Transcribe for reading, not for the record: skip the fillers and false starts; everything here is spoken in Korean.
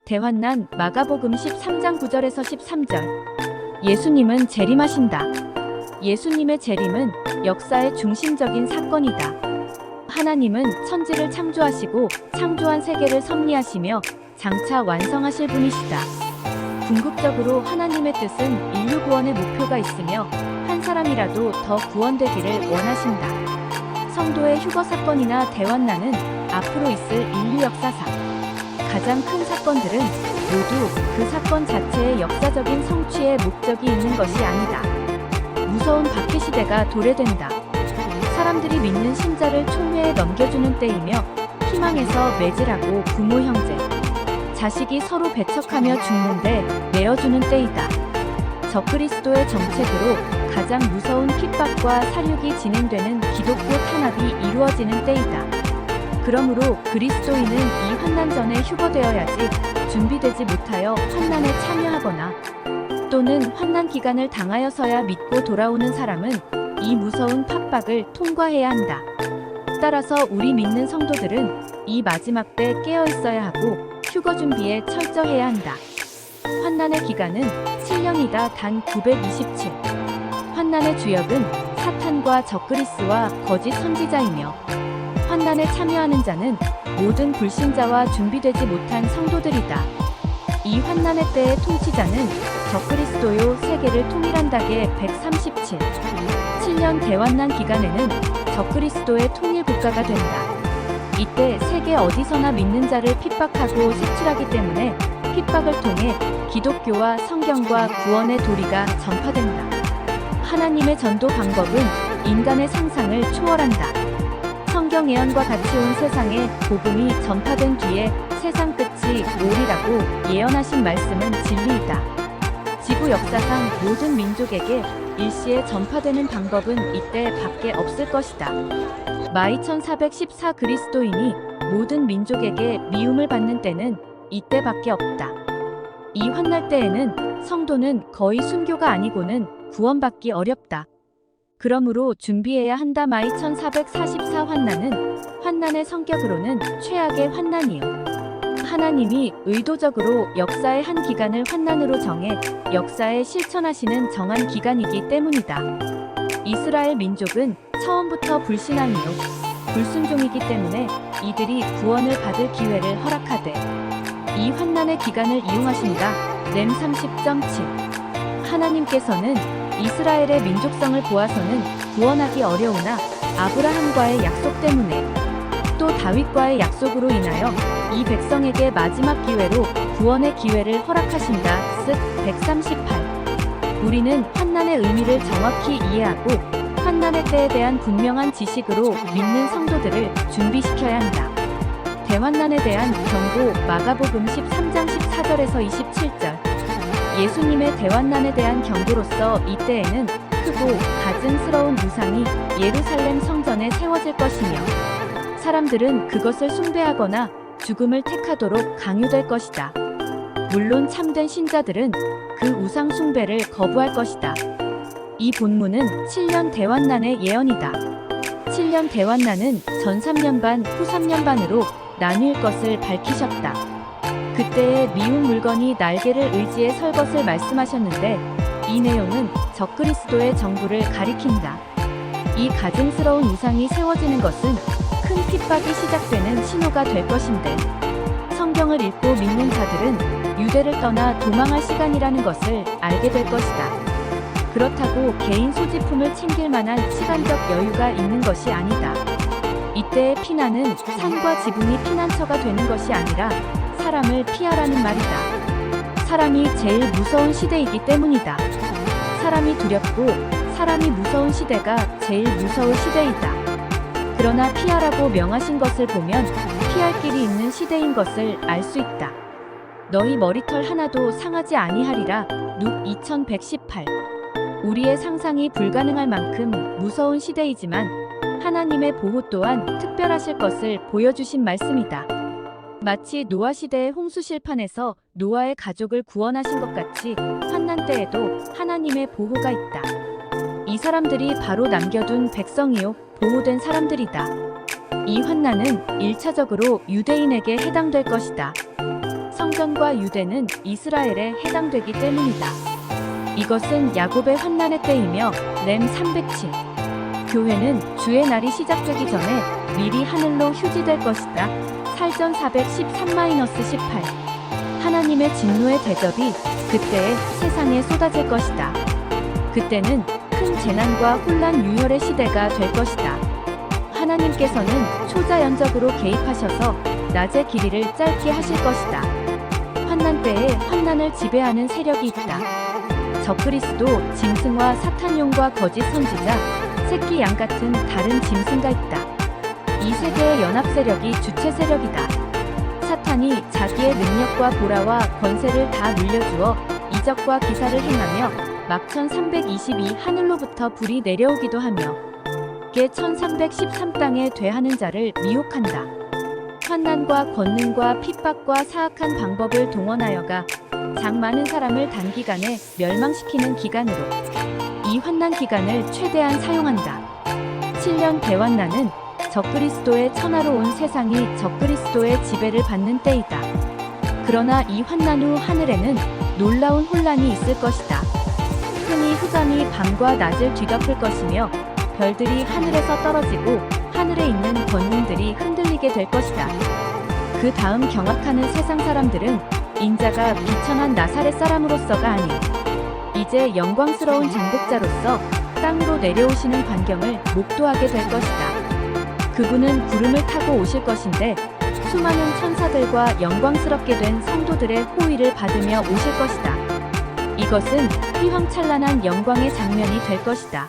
대환난 마가복음 13장 9절에서 13절. 예수님은 재림하신다. 예수님의 재림은 역사의 중심적인 사건이다. 하나님은 천지를 창조하시고 창조한 세계를 섭리하시며 장차 완성하실 분이시다. 궁극적으로 하나님의 뜻은 인류 구원의 목표가 있으며 한 사람이라도 더 구원되기를 원하신다. 성도의 휴거 사건이나 대환난은 앞으로 있을 인류 역사상 가장 큰 사건들은 모두 그 사건 자체의 역사적인 성취의 목적이 있는 것이 아니다. 무서운 박해 시대가 도래된다. 사람들이 믿는 신자를 총회에 넘겨주는 때이며 희망에서 매질하고 부모 형제, 자식이 서로 배척하며 죽는데 내어주는 때이다. 적그리스도의 정책으로 가장 무서운 핍박과 살육이 진행되는 기독교 탄압이 이루어지는 때이다. 그러므로 그리스도인은 이 환난 전에 휴거되어야지 준비되지 못하여 환난에 참여하거나 또는 환난 기간을 당하여서야 믿고 돌아오는 사람은 이 무서운 핍박을 통과해야 한다. 따라서 우리 믿는 성도들은 이 마지막 때 깨어 있어야 하고 휴거 준비에 철저해야 한다. 환난의 기간은 7년이다. 단 927. 환난의 주역은 사탄과 적그리스와 거짓 선지자이며 환난에 참여하는 자는 모든 불신자와 준비되지 못한 성도들이다. 이 환난의 때의 통치자는 적그리스도요 세계를 통일한다게 137. 7년 대환난 기간에는 적그리스도의 통일 국가가 된다. 이때 세계 어디서나 믿는 자를 핍박하고 색출하기 때문에 핍박을 통해 기독교와 성경과 구원의 도리가 전파된다. 하나님의 전도 방법은 인간의 상상을 초월한다. 성경 예언과 같이 온 세상에 복음이 전파된 뒤에 세상 끝이 오리라고 예언하신 말씀은 진리이다. 지구 역사상 모든 민족에게 일시에 전파되는 방법은 이때 밖에 없을 것이다. 마이 1414 그리스도인이 모든 민족에게 미움을 받는 때는 이때밖에 없다. 이 환날 때에는 성도는 거의 순교가 아니고는 구원받기 어렵다. 그러므로 준비해야 한다. 마이 1444 환난은 환난의 성격으로는 최악의 환난이요. 하나님이 의도적으로 역사의 한 기간을 환난으로 정해 역사에 실천하시는 정한 기간이기 때문이다. 이스라엘 민족은 처음부터 불신앙이요 불순종이기 때문에 이들이 구원을 받을 기회를 허락하되 이 환난의 기간을 이용하신다. 렘 30.7. 하나님께서는 이스라엘의 민족성을 보아서는 구원하기 어려우나 아브라함과의 약속 때문에 또 다윗과의 약속으로 인하여 이 백성에게 마지막 기회로 구원의 기회를 허락하신다. 쓱 138. 우리는 환난의 의미를 정확히 이해하고 환난의 때에 대한 분명한 지식으로 믿는 성도들을 준비시켜야 한다. 대환난에 대한 경고 마가복음 13장 14절에서 27절. 예수님의 대환난에 대한 경고로서 이때에는 크고 가증스러운 우상이 예루살렘 성전에 세워질 것이며 사람들은 그것을 숭배하거나 죽음을 택하도록 강요될 것이다. 물론 참된 신자들은 그 우상 숭배를 거부할 것이다. 이 본문은 7년 대환난의 예언이다. 7년 대환난은 전 3년 반, 후 3년 반으로 나뉠 것을 밝히셨다. 그때의 미운 물건이 날개를 의지해 설 것을 말씀하셨는데 이 내용은 적그리스도의 정부를 가리킨다. 이 가증스러운 우상이 세워지는 것은 큰 핍박이 시작되는 신호가 될 것인데 성경을 읽고 믿는 자들은 유대를 떠나 도망할 시간이라는 것을 알게 될 것이다. 그렇다고 개인 소지품을 챙길 만한 시간적 여유가 있는 것이 아니다. 이때의 피난은 산과 지붕이 피난처가 되는 것이 아니라 사람을 피하라는 말이다. 사람이 제일 무서운 시대이기 때문이다. 사람이 두렵고 사람이 무서운 시대가 제일 무서울 시대이다. 그러나 피하라고 명하신 것을 보면 피할 길이 있는 시대인 것을 알 수 있다. 너희 머리털 하나도 상하지 아니하리라. 룩 2118. 우리의 상상이 불가능할 만큼 무서운 시대이지만 하나님의 보호 또한 특별하실 것을 보여주신 말씀이다. 마치 노아 시대의 홍수 실판에서 노아의 가족을 구원하신 것 같이 환난 때에도 하나님의 보호가 있다. 이 사람들이 바로 남겨둔 백성이요 보호된 사람들이다. 이 환난은 1차적으로 유대인에게 해당될 것이다. 성전과 유대는 이스라엘에 해당되기 때문이다. 이것은 야곱의 환난의 때이며 렘 307. 교회는 주의 날이 시작되기 전에 미리 하늘로 휴지될 것이다. 살전 413-18. 하나님의 진노의 대접이 그때에 세상에 쏟아질 것이다. 그때는 큰 재난과 혼란 유혈의 시대가 될 것이다. 하나님께서는 초자연적으로 개입하셔서 낮의 길이를 짧게 하실 것이다. 환난 때에 환난을 지배하는 세력이 있다. 적그리스도, 짐승과 사탄용과 거짓 선지자, 새끼 양 같은 다른 짐승가 있다. 이 세 개의 연합 세력이 주체 세력이다. 사탄이 자기의 능력과 보라와 권세를 다 물려주어 이적과 기사를 행하며 막천 322 하늘로부터 불이 내려오기도 하며 계 1313 땅에 되하는 자를 미혹한다. 환난과 권능과 핍박과 사악한 방법을 동원하여가 장 많은 사람을 단기간에 멸망시키는 기간으로 이 환난 기간을 최대한 사용한다. 7년 대환난은 적그리스도의 천하로 온 세상이 적그리스도의 지배를 받는 때이다. 그러나 이 환난 후 하늘에는 놀라운 혼란이 있을 것이다. 흔히 흑암이 밤과 낮을 뒤덮을 것이며 별들이 하늘에서 떨어지고 하늘에 있는 권능들이 흔들리게 될 것이다. 그 다음 경악하는 세상 사람들은 인자가 비천한 나사렛 사람으로서가 아닌 이제 영광스러운 정복자로서 땅으로 내려오시는 광경을 목도하게 될 것이다. 그분은 구름을 타고 오실 것인데 수많은 천사들과 영광스럽게 된 성도들의 호의를 받으며 오실 것이다. 이것은 휘황찬란한 영광의 장면이 될 것이다.